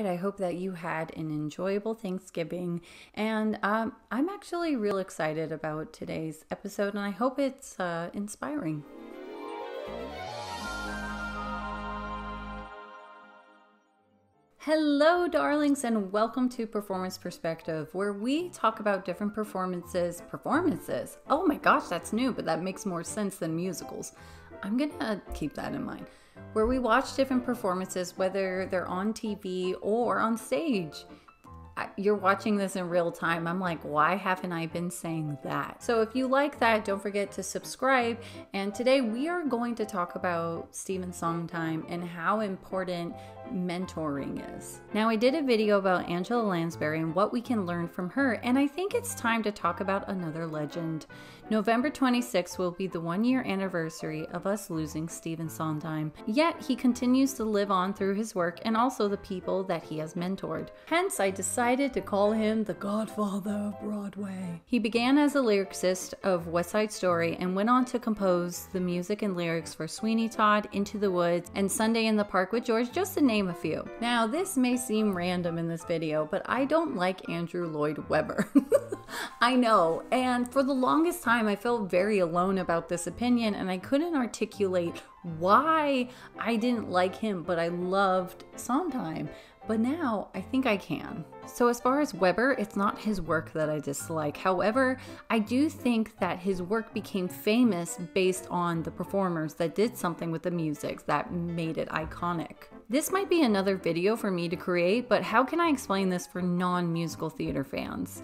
right, I hope that you had an enjoyable Thanksgiving, and I'm actually real excited about today's episode, and I hope it's inspiring. Hello, darlings, and welcome to Performance Perspective, where we talk about different performances. Oh my gosh, that's new, but that makes more sense than musicals. I'm gonna keep that in mind. Where we watch different performances, whether they're on TV or on stage. You're watching this in real time. I'm like, why haven't I been saying that? So if you like that, don't forget to subscribe. And today we are going to talk about Stephen Sondheim and how important mentoring is. Now, I did a video about Angela Lansbury and what we can learn from her, and I think it's time to talk about another legend. November 26th will be the 1-year anniversary of us losing Stephen Sondheim, yet he continues to live on through his work and also the people that he has mentored. Hence, I decided to call him the Godfather of Broadway. He began as a lyricist of West Side Story and went on to compose the music and lyrics for Sweeney Todd, Into the Woods, and Sunday in the Park with George, just to name a few. Now, this may seem random in this video, but I don't like Andrew Lloyd Webber. I know, and for the longest time I felt very alone about this opinion, and I couldn't articulate why I didn't like him, but I loved Sondheim. But now I think I can. So as far as Webber, it's not his work that I dislike. However, I do think that his work became famous based on the performers that did something with the music that made it iconic. This might be another video for me to create, but how can I explain this for non-musical theater fans?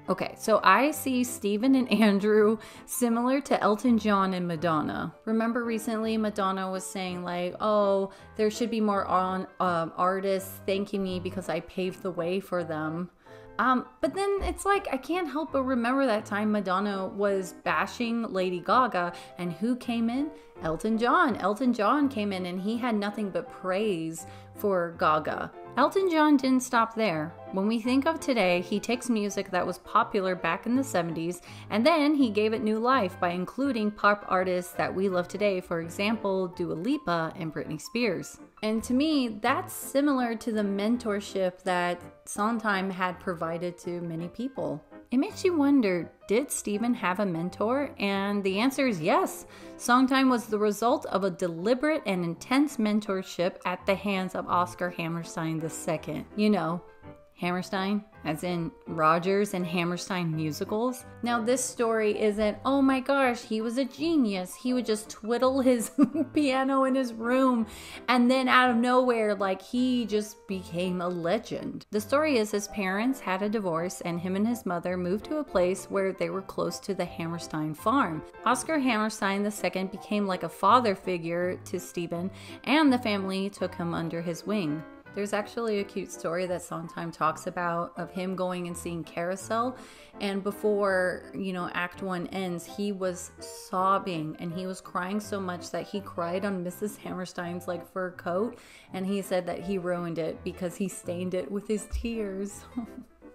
Okay, so I see Stephen and Andrew similar to Elton John and Madonna. Remember recently Madonna was saying like, oh, there should be more artists thanking me because I paved the way for them. But then it's like, I can't help but remember that time Madonna was bashing Lady Gaga, and who came in? Elton John. Elton John came in and he had nothing but praise for Gaga. Elton John didn't stop there. When we think of today, he takes music that was popular back in the 70s, and then he gave it new life by including pop artists that we love today, for example, Dua Lipa and Britney Spears. And to me, that's similar to the mentorship that Sondheim had provided to many people. It makes you wonder, did Stephen have a mentor? And the answer is yes. Sondheim was the result of a deliberate and intense mentorship at the hands of Oscar Hammerstein II. You know, Hammerstein, as in Rodgers and Hammerstein musicals. Now, this story isn't, oh my gosh, he was a genius. He would just twiddle his piano in his room, and then out of nowhere, like, he just became a legend. The story is his parents had a divorce, and him and his mother moved to a place where they were close to the Hammerstein farm. Oscar Hammerstein II became like a father figure to Stephen, and the family took him under his wing. There's actually a cute story that Sondheim talks about of him going and seeing Carousel, and before, Act 1 ends, he was sobbing and he was crying so much that he cried on Mrs. Hammerstein's fur coat, and he said that he ruined it because he stained it with his tears.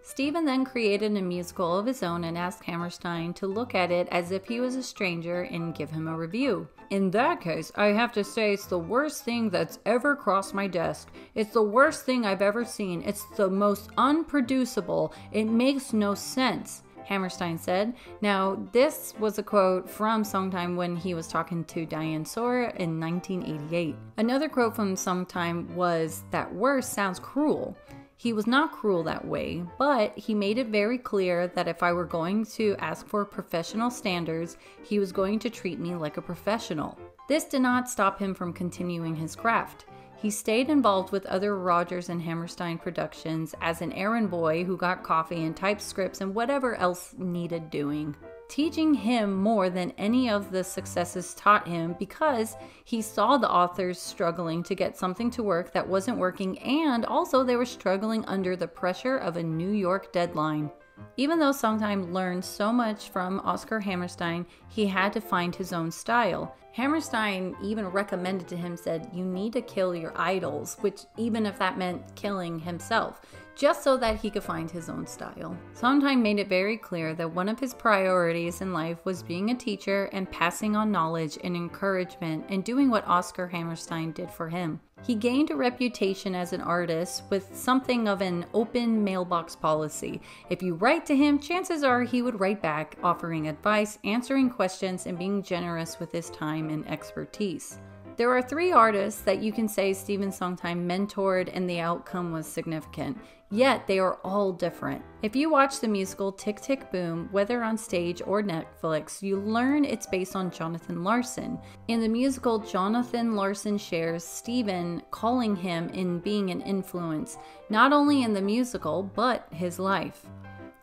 Stephen then created a musical of his own and asked Hammerstein to look at it as if he was a stranger and give him a review. In that case, I have to say it's the worst thing that's ever crossed my desk. It's the worst thing I've ever seen. It's the most unproducible. It makes no sense, Hammerstein said. Now, this was a quote from Sondheim when he was talking to Diane Sawyer in 1988. Another quote from Sondheim was that worst sounds cruel. He was not cruel that way, but he made it very clear that if I were going to ask for professional standards, he was going to treat me like a professional. This did not stop him from continuing his craft. He stayed involved with other Rodgers and Hammerstein productions as an errand boy who got coffee and typed scripts and whatever else needed doing, teaching him more than any of the successes taught him because he saw the authors struggling to get something to work that wasn't working, and also they were struggling under the pressure of a New York deadline. Even though Sondheim learned so much from Oscar Hammerstein, he had to find his own style. Hammerstein even recommended to him, said, you need to kill your idols, which even if that meant killing himself, just so that he could find his own style. Sondheim made it very clear that one of his priorities in life was being a teacher and passing on knowledge and encouragement and doing what Oscar Hammerstein did for him. He gained a reputation as an artist with something of an open mailbox policy. If you write to him, chances are he would write back, offering advice, answering questions, and being generous with his time and expertise. There are 3 artists that you can say Stephen Sondheim mentored and the outcome was significant, yet they are all different. If you watch the musical Tick, Tick, Boom, whether on stage or Netflix, you learn it's based on Jonathan Larson. In the musical, Jonathan Larson shares Stephen calling him in being an influence, not only in the musical, but his life.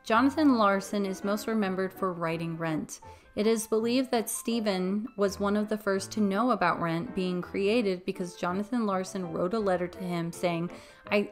Jonathan Larson is most remembered for writing Rent. It is believed that Stephen was one of the first to know about Rent being created because Jonathan Larson wrote a letter to him saying,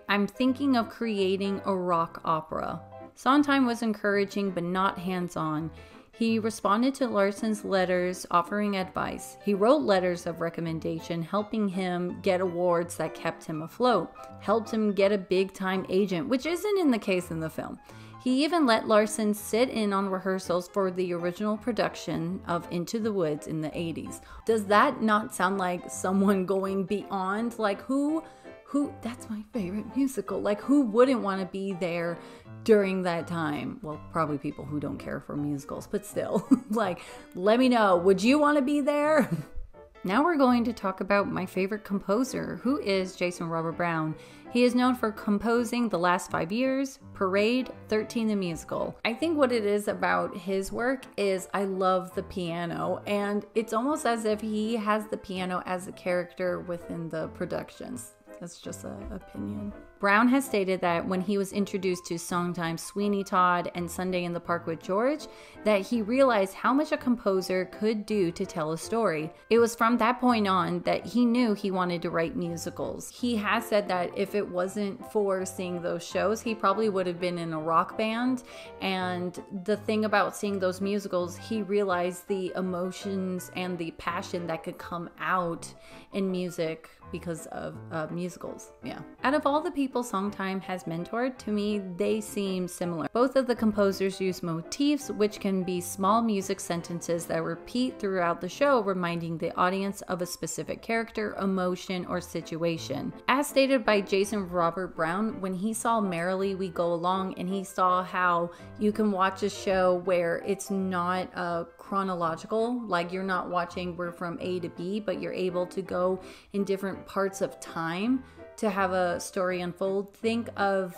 I'm thinking of creating a rock opera. Sondheim was encouraging but not hands-on. He responded to Larson's letters offering advice. He wrote letters of recommendation, helping him get awards that kept him afloat, helped him get a big-time agent, which isn't in the case in the film. He even let Larson sit in on rehearsals for the original production of Into the Woods in the 80s. Does that not sound like someone going beyond? Like who, that's my favorite musical. Like who wouldn't want to be there during that time? Well, probably people who don't care for musicals, but still, like, let me know, would you want to be there? Now we're going to talk about my favorite composer, who is Jason Robert Brown. He is known for composing The Last 5 Years, Parade, 13 the Musical. I think what it is about his work is I love the piano, and it's almost as if he has the piano as a character within the productions. That's just an opinion. Brown has stated that when he was introduced to Sondheim's Sweeney Todd and Sunday in the Park with George, that he realized how much a composer could do to tell a story. It was from that point on that he knew he wanted to write musicals. He has said that if it wasn't for seeing those shows, he probably would have been in a rock band. And the thing about seeing those musicals, he realized the emotions and the passion that could come out in music because of musicals. Yeah. Out of all the people Sondheim has mentored, to me, they seem similar. Both of the composers use motifs, which can be small music sentences that repeat throughout the show, reminding the audience of a specific character, emotion, or situation. As stated by Jason Robert Brown, when he saw Merrily We Go Along and he saw how you can watch a show where it's not chronological, like you're not watching we're from A to B, but you're able to go in different parts of time to have a story unfold. Think of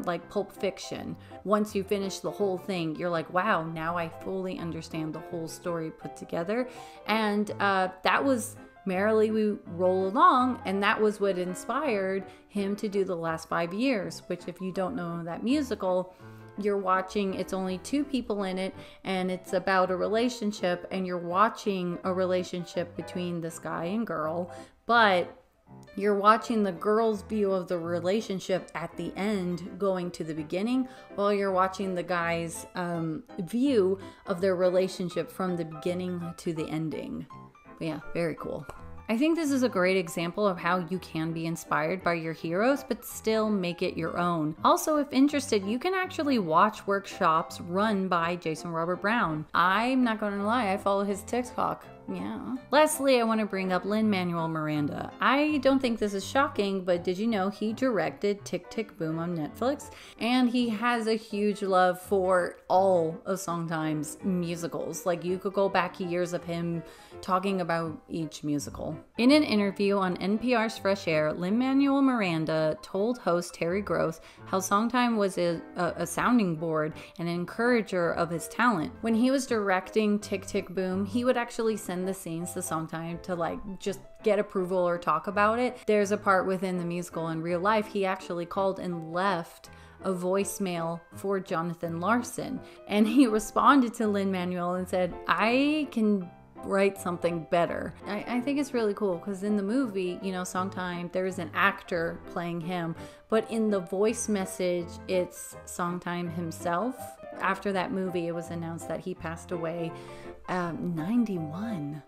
like Pulp Fiction. Once you finish the whole thing, you're like, wow, now I fully understand the whole story put together. And that was Merrily We Roll Along, and that was what inspired him to do The Last 5 Years, which, if you don't know that musical, you're watching, it's only 2 people in it, and it's about a relationship, and you're watching a relationship between this guy and girl, but you're watching the girl's view of the relationship at the end going to the beginning, while you're watching the guy's view of their relationship from the beginning to the ending. But yeah, very cool. I think this is a great example of how you can be inspired by your heroes, but still make it your own. Also, if interested, you can actually watch workshops run by Jason Robert Brown. I'm not going to lie, I follow his TikTok. Yeah. Lastly, I want to bring up Lin-Manuel Miranda. I don't think this is shocking, but did you know he directed Tick, Tick, Boom on Netflix? And he has a huge love for all of Sondheim's musicals. Like, you could go back years of him talking about each musical. In an interview on NPR's Fresh Air, Lin-Manuel Miranda told host Terry Gross how Sondheim was a sounding board and an encourager of his talent. When he was directing Tick, Tick, Boom, he would actually send the scenes to Sondheim to like just get approval or talk about it. There's a part within the musical in real life he actually called and left a voicemail for Jonathan Larson, and he responded to Lin-Manuel and said, I can write something better. I think it's really cool because in the movie, you know, Sondheim, there is an actor playing him, but in the voice message, it's Sondheim himself. After that movie, it was announced that he passed away 91.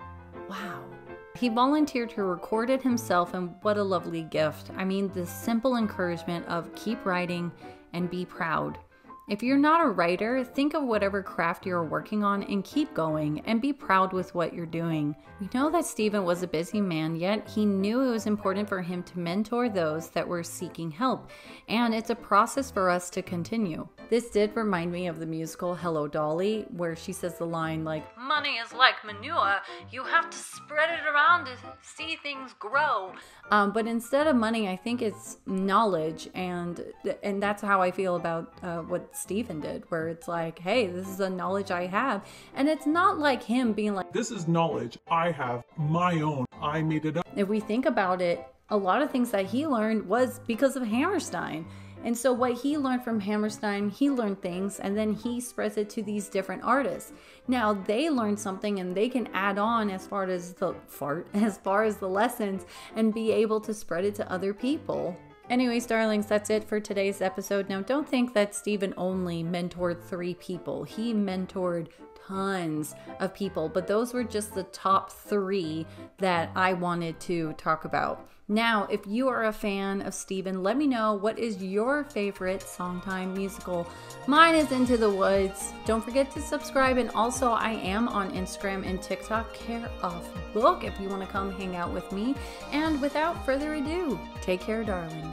Wow. He volunteered to record it himself, and what a lovely gift. I mean, the simple encouragement of keep writing and be proud. If you're not a writer, think of whatever craft you're working on and keep going and be proud with what you're doing. We know that Stephen was a busy man, yet he knew it was important for him to mentor those that were seeking help, and it's a process for us to continue. This did remind me of the musical Hello, Dolly, where she says the line like, "Money is like manure, you have to spread it around to see things grow." But instead of money, I think it's knowledge, and that's how I feel about what Stephen did, where it's like, hey, this is the knowledge I have, and it's not like him being like, this is knowledge I have, my own, I made it up. If we think about it, a lot of things that he learned was because of Hammerstein. And so what he learned from Hammerstein, he learned things and then he spreads it to these different artists. Now they learn something and they can add on as far as the lessons and be able to spread it to other people. Anyways, darlings, that's it for today's episode. Now, don't think that Stephen only mentored 3 people. He mentored tons of people, but those were just the top 3 that I wanted to talk about. Now, if you are a fan of Stephen, let me know, what is your favorite Sondheim musical? Mine is Into the Woods. Don't forget to subscribe, and also I am on Instagram and TikTok, Care of Book, if you want to come hang out with me. And without further ado, take care, darling.